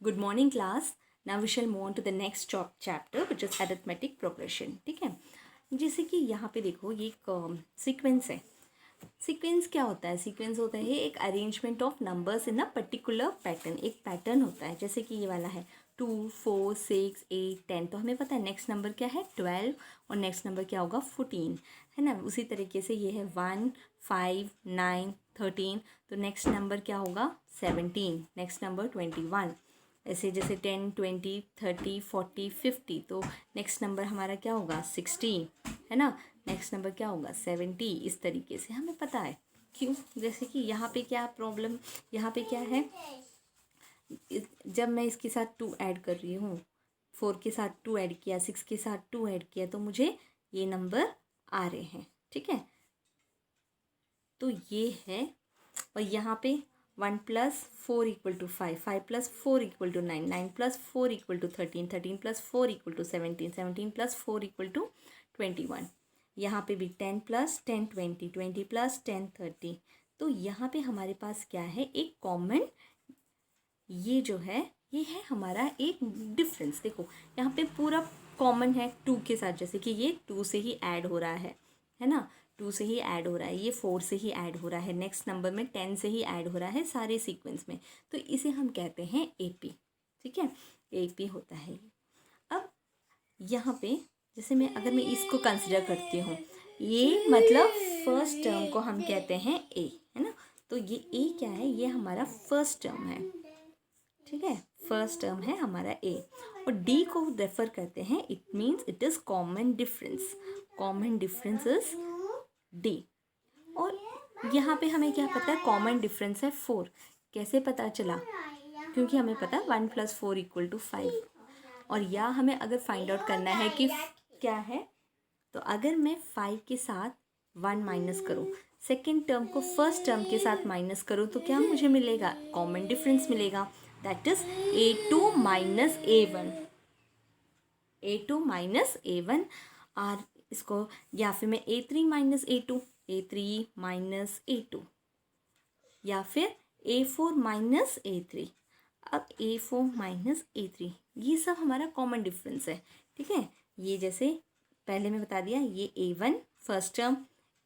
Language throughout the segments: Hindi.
Good morning, class. Now we shall move on to the next chapter, which is arithmetic progression. ठीक है, जैसे कि यहाँ पे देखो ये एक सीक्वेंस है. सीक्वेंस क्या होता है? सीक्वेंस होता है एक arrangement of numbers in a particular pattern. एक पैटर्न होता है, जैसे कि ये वाला है 2, 4, 6, 8, 10. तो हमें पता है नेक्स्ट नंबर क्या है 12 और नेक्स्ट नंबर क्या होगा 14, है ना. उसी तरीके से ये है 1, 5, 9, 13. तो नेक्स्ट नंबर क्या होगा 17. Next number 21. ऐसे जैसे 10, 20, 30, 40, 50. तो नेक्स्ट नंबर हमारा क्या होगा 60, है ना. नेक्स्ट नंबर क्या होगा 70. इस तरीके से हमें पता है. क्यों? जैसे कि यहाँ पे क्या प्रॉब्लम, यहाँ पे क्या है, जब मैं इसके साथ 2 ऐड कर रही हूँ, 4 के साथ 2 ऐड किया, 6 के साथ 2 ऐड किया, तो मुझे ये नंबर आ रहे हैं. ठीक है, तो ये है. और यहाँ पे 1 + 4 = 5, 5 + 4 = 9, 9 + 4 = 13, 13 + 4 = 17, 17 + 4 = 21. यहाँ पे भी 10 + 10 20, 20 + 10 30. तो यहाँ पे हमारे पास क्या है, एक कॉमन, ये जो है ये है हमारा एक डिफरेंस. देखो यहाँ पे पूरा कॉमन है 2 के साथ, जैसे कि ये 2 से ही ऐड हो रहा है ना. 2 से ही ऐड हो रहा है, ये 4 से ही ऐड हो रहा है, नेक्स्ट नंबर में 10 से ही ऐड हो रहा है, सारे सीक्वेंस में. तो इसे हम कहते हैं एपी. ठीक है, एपी होता है. अब यहाँ पे जैसे अगर मैं इसको कंसिडर करती हूँ, ये मतलब फर्स्ट टर्म को हम कहते हैं ए, है ना. तो ये ए क्या है, ये हमारा फर्स्ट टर्म है. ठीक है, फर्स्ट टर्म है हमारा ए. और डी को रेफर करते हैं, it means it is common difference. Common difference is D. और यहाँ पे हमें क्या पता है, कॉमन डिफरेंस है 4. कैसे पता चला? क्योंकि हमें पता है 1 + 4 = 5. और या हमें अगर फाइंड आउट करना है कि क्या है, तो अगर मैं 5 के साथ 1 माइनस करूँ, सेकेंड टर्म को फर्स्ट टर्म के साथ माइनस करूँ, तो क्या मुझे मिलेगा, कॉमन डिफरेंस मिलेगा. That is A2 - A1. A2 - A1. और इसको, या फिर मैं A3 - A2, A3 - A2, या फिर A4 - A3. अब A4 - A3, ये सब हमारा कॉमन डिफरेंस है. ठीक है, ये जैसे पहले मैं बता दिया, ये A1 first term,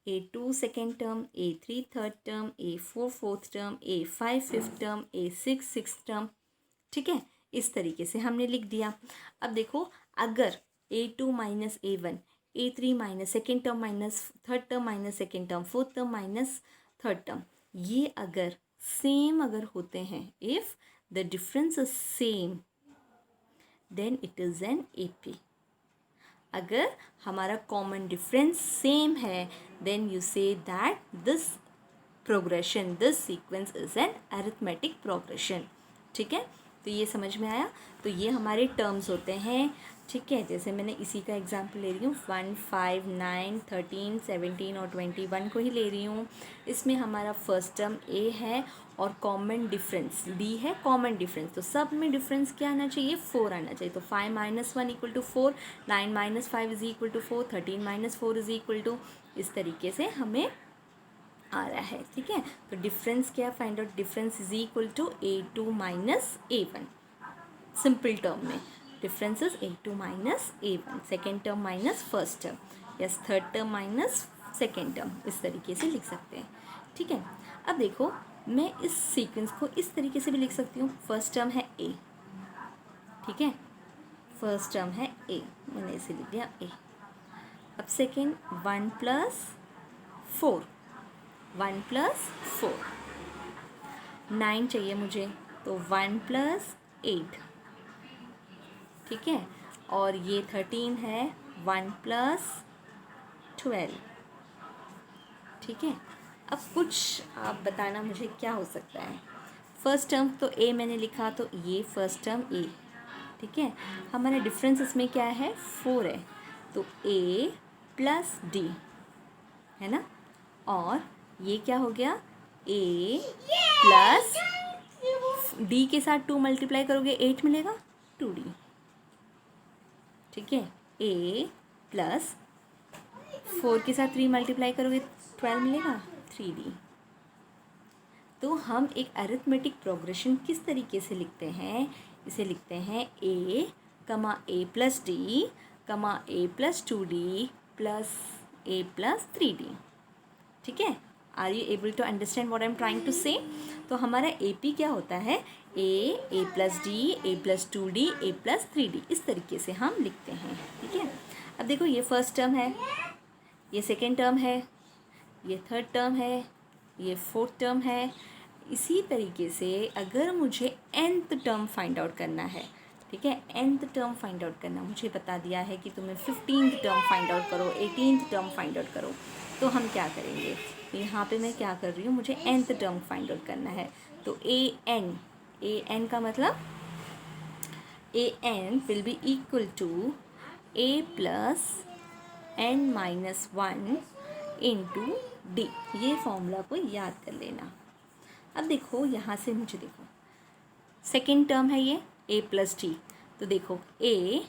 A2 second term, A3 third term, A4 fourth term, A5 fifth term, A6 sixth term. ठीक है, इस तरीके से हमने लिख दिया. अब देखो, अगर A2 - A1, A3 - second term minus third term minus second term, fourth term minus third term, ये अगर सेम अगर होते हैं, if the difference is same, then it is an AP. अगर हमारा कॉमन डिफरेंस सेम है, then you say that this progression, this sequence is an arithmetic progression. ठीक है, तो ये समझ में आया. तो ये हमारे टर्म्स होते हैं. ठीक है, जैसे मैंने इसी का एग्जांपल ले रही हूँ, 1, 5, 9, 13, 17 और 21 को ही ले रही हूँ. इसमें हमारा फर्स्ट टर्म ए है और कॉमन डिफरेंस डी है. कॉमन डिफरेंस, तो सब में डिफरेंस क्या आना चाहिए, 4 आना चाहिए. तो 5 - 1 = 4, 9 - 5 = 4, 13 - 4 = इस तरीके से हमें आ रहा है. ठीक है, तो डिफरेंस क्या find out, difference is equal to A2 - A1. Simple term में difference is A2 - A1, second term minus first term, yes third term minus second term. इस तरीके से लिख सकते हैं. ठीक है, अब देखो, मैं इस सीक्वेंस को इस तरीके से भी लिख सकती हूँ. फर्स्ट टर्म है A. ठीक है, फर्स्ट टर्म है A, मैंने इसे लिख दिया A. अब सेकेंड 1 + 4, 1 + 4, 9 चाहिए मुझे, तो 1 + 8. ठीक है, और ये 13 है, 1 + 12. ठीक है, अब कुछ आप बताना मुझे क्या हो सकता है. फर्स्ट टर्म तो ए मैंने लिखा, तो ये फर्स्ट टर्म ए. ठीक है, हमारा डिफरेंस इसमें क्या है 4 है, तो A + D, है ना. और ये क्या हो गया, A + D के साथ 2 मल्टीप्लाई करोगे 8 मिलेगा, 2D. ठीक है, A + 4 के साथ 3 मल्टीप्लाई करोगे 12 मिलेगा, 3D. तो हम एक अरिथमेटिक प्रोग्रेशन किस तरीके से लिखते हैं, इसे लिखते हैं a comma a plus d comma a plus 2d plus a plus 3d। ठीक है, are you able to understand what I am trying to say. तो हमारा ए पी क्या होता है, a plus d, a plus 2d, a plus 3d, इस तरीके से हम लिखते हैं। ठीक है, अब देखो ये फर्स्ट टर्म है, ये सेकेंड टर्म है, ये थर्ड टर्म है, ये फोर्थ टर्म है। इसी तरीके से अगर मुझे nth टर्म फाइंड आउट करना है, ठीक है, nth टर्म फाइंड आउट करना, मुझे बता दिया है कि तुम्हें 15th टर्म फाइंड आउट करो, 18th टर्म फाइंड आउट करो, तो हम क्या करेंगे, यहाँ पे मैं क्या कर रही हूँ, मुझे nth टर्म फाइंड आउट करना है। तो ए एन का मतलब a n will be equal to a plus n minus 1 into d. ये फॉर्मूला को याद कर लेना। अब देखो यहाँ से मुझे देखो सेकेंड टर्म है ये a प्लस डी, तो देखो a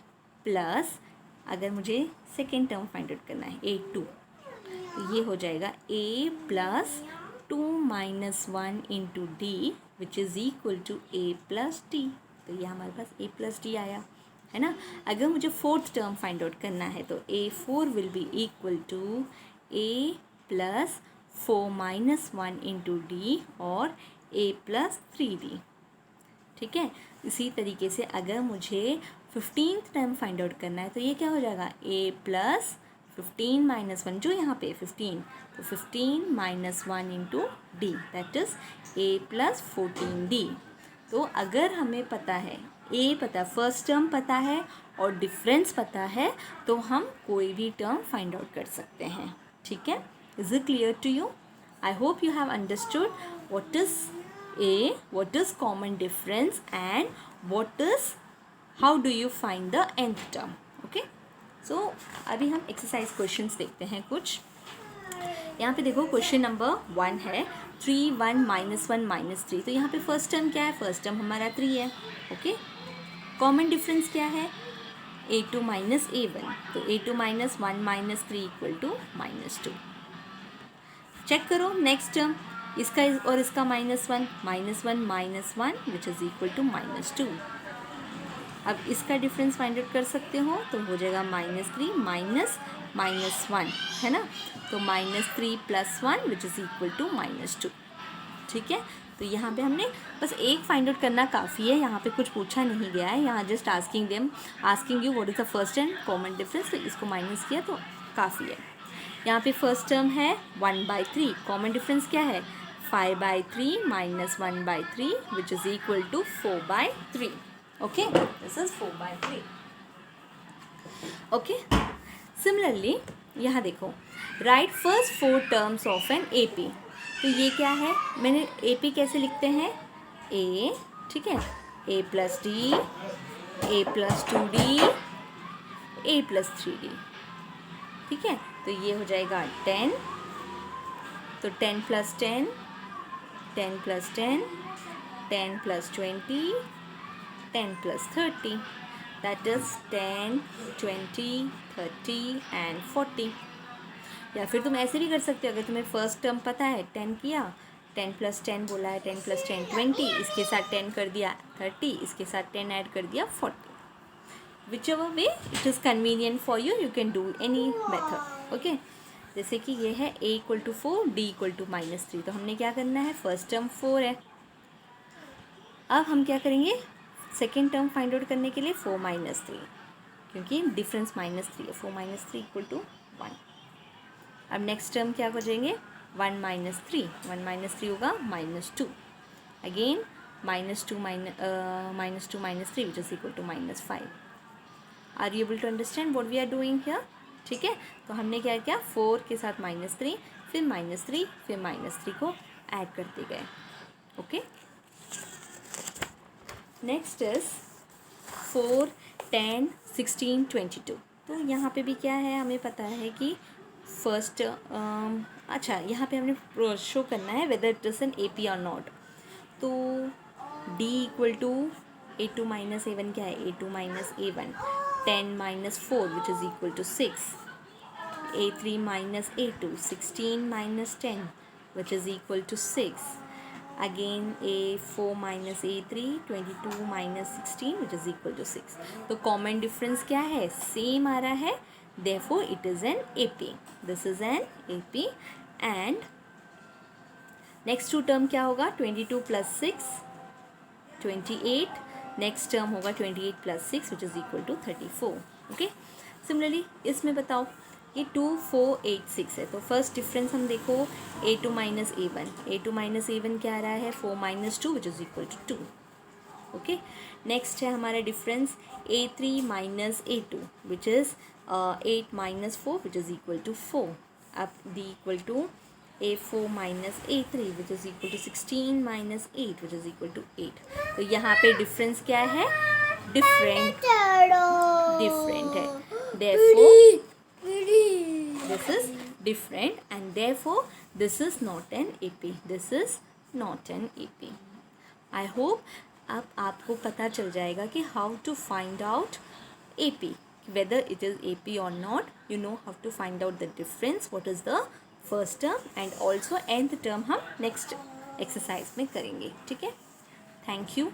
प्लस, अगर मुझे सेकेंड टर्म फाइंड आउट करना है a2, तो ये हो जाएगा a plus 2 minus 1 into d which is equal to a plus d. तो ये हमारे पास a प्लस डी आया है ना। अगर मुझे फोर्थ टर्म फाइंड आउट करना है तो a4 will be equal to a plus 4 minus 1 into d और a प्लस 3d। ठीक है, इसी तरीके से अगर मुझे 15th टर्म फाइंड आउट करना है तो ये क्या हो जाएगा, a प्लस 15 माइनस 1, जो यहाँ पे 15, तो 15 minus 1 into D that is a plus 14d। तो अगर हमें पता है a पता, फर्स्ट टर्म पता है और डिफरेंस पता है, तो हम कोई भी टर्म फाइंड आउट कर सकते हैं। ठीक है, is it clear to you? I hope you have understood what is a, what is common difference and what is, how do you find the nth term. Okay, so अभी हम exercise questions देखते हैं कुछ। यहाँ पे देखो क्वेश्चन नंबर 1 है 3 1 माइनस 1 माइनस 3। तो यहाँ पे फर्स्ट टर्म क्या है, फर्स्ट टर्म हमारा 3 है। ओके, कॉमन डिफरेंस क्या है, a2 माइनस a1, तो a2 minus 1 minus 3 equal to minus 2। Check करो नेक्स्ट टर्म, इसका और इसका minus 1 minus 1 minus 1 which is equal to minus 2। अब इसका डिफरेंस फाइंड आउट कर सकते हो, तो हो जाएगा माइनस 3 माइनस माइनस 1, है ना। तो minus 3 plus 1 which is equal to minus 2। ठीक है, तो यहाँ पे हमने बस एक फाइंड आउट करना काफ़ी है, यहाँ पे कुछ पूछा नहीं गया है, यहाँ just asking you what is the first and common difference, तो इसको माइनस किया तो काफ़ी है। यहाँ पे फर्स्ट टर्म है 1/3, कॉमन डिफरेंस क्या है 5/3 minus 1/3 which is equal to 4/3। Okay, this is 4/3। Okay, similarly यहाँ देखो, write first 4 terms of an A P. तो ये क्या है, मैंने ए पी कैसे लिखते हैं, ए, ठीक है, a plus D, a plus 2d, a plus 3d। ठीक है, तो ये हो जाएगा 10, तो 10 plus 10, 10 plus 10, 10 plus 20, 10 plus 30, that is 10 20 30 and 40। या फिर तुम ऐसे भी कर सकते हो, अगर तुम्हें फर्स्ट टर्म पता है 10 किया, 10 प्लस 10 बोला है, 10 प्लस 10 20, इसके साथ 10 कर दिया 30, इसके साथ 10 ऐड कर दिया 40। whichever way it is convenient for you, you can do any method. Okay, जैसे कि ये है a equal to 4, d equal to minus 3। तो हमने क्या करना है, फर्स्ट टर्म 4 है, अब हम क्या करेंगे, सेकेंड टर्म फाइंड आउट करने के लिए 4 माइनस 3, क्योंकि डिफरेंस माइनस 3 है, 4 माइनस 3 इक्वल टू 1। अब नेक्स्ट टर्म क्या हो जाएंगे, 1 माइनस 3, 1 माइनस 3 होगा minus 2, again minus 2 minus 3 which is equal to minus 5। Are you able to understand what we are doing here? ठीक है, तो हमने क्या किया, 4 के साथ माइनस 3, फिर माइनस 3, फिर माइनस 3 को ऐड करते गए। Okay, next is 4 10 16 22। तो यहाँ पे भी क्या है, हमें पता है कि फर्स्ट अच्छा यहाँ पे हमने शो करना है whether it is an A P और नॉट। तो d equal to a2 minus a1 क्या है, a2 minus a1, 10 minus 4 which is equal to 6, a3 minus a2, 16 minus 10 which is equal to 6। Again A4 minus A3, 22 minus 16 which is equal to 6. तो कॉमन डिफरेंस क्या है, सेम आ रहा है, therefore it is an AP. This is an AP. And next two term क्या होगा, 22 प्लस 6 28. नेक्स्ट टर्म होगा 28 plus 6 which is equal to 34. Okay, similarly इसमें बताओ ये 2 4 8 6 है, तो फर्स्ट डिफरेंस हम देखो A2 minus A1. A2 minus A1 क्या आ रहा है, 4 minus 2 which is equal to 2. Okay, next है हमारा difference A3 minus A2 which is 8 minus 4 which is equal to 4. अब d equal to A4 minus A3 which is equal to 16 minus 8 which is equal to 8. तो यहाँ पे डिफरेंस क्या है, डिफरेंट है, therefore this is different and therefore this is not an AP. This is not an AP. I hope अब आपको पता चल जाएगा कि how to find out AP, whether it is AP or not. You know how to find out the difference, what is the first term and also nth term हम next exercise में करेंगे. ठीक है, thank you.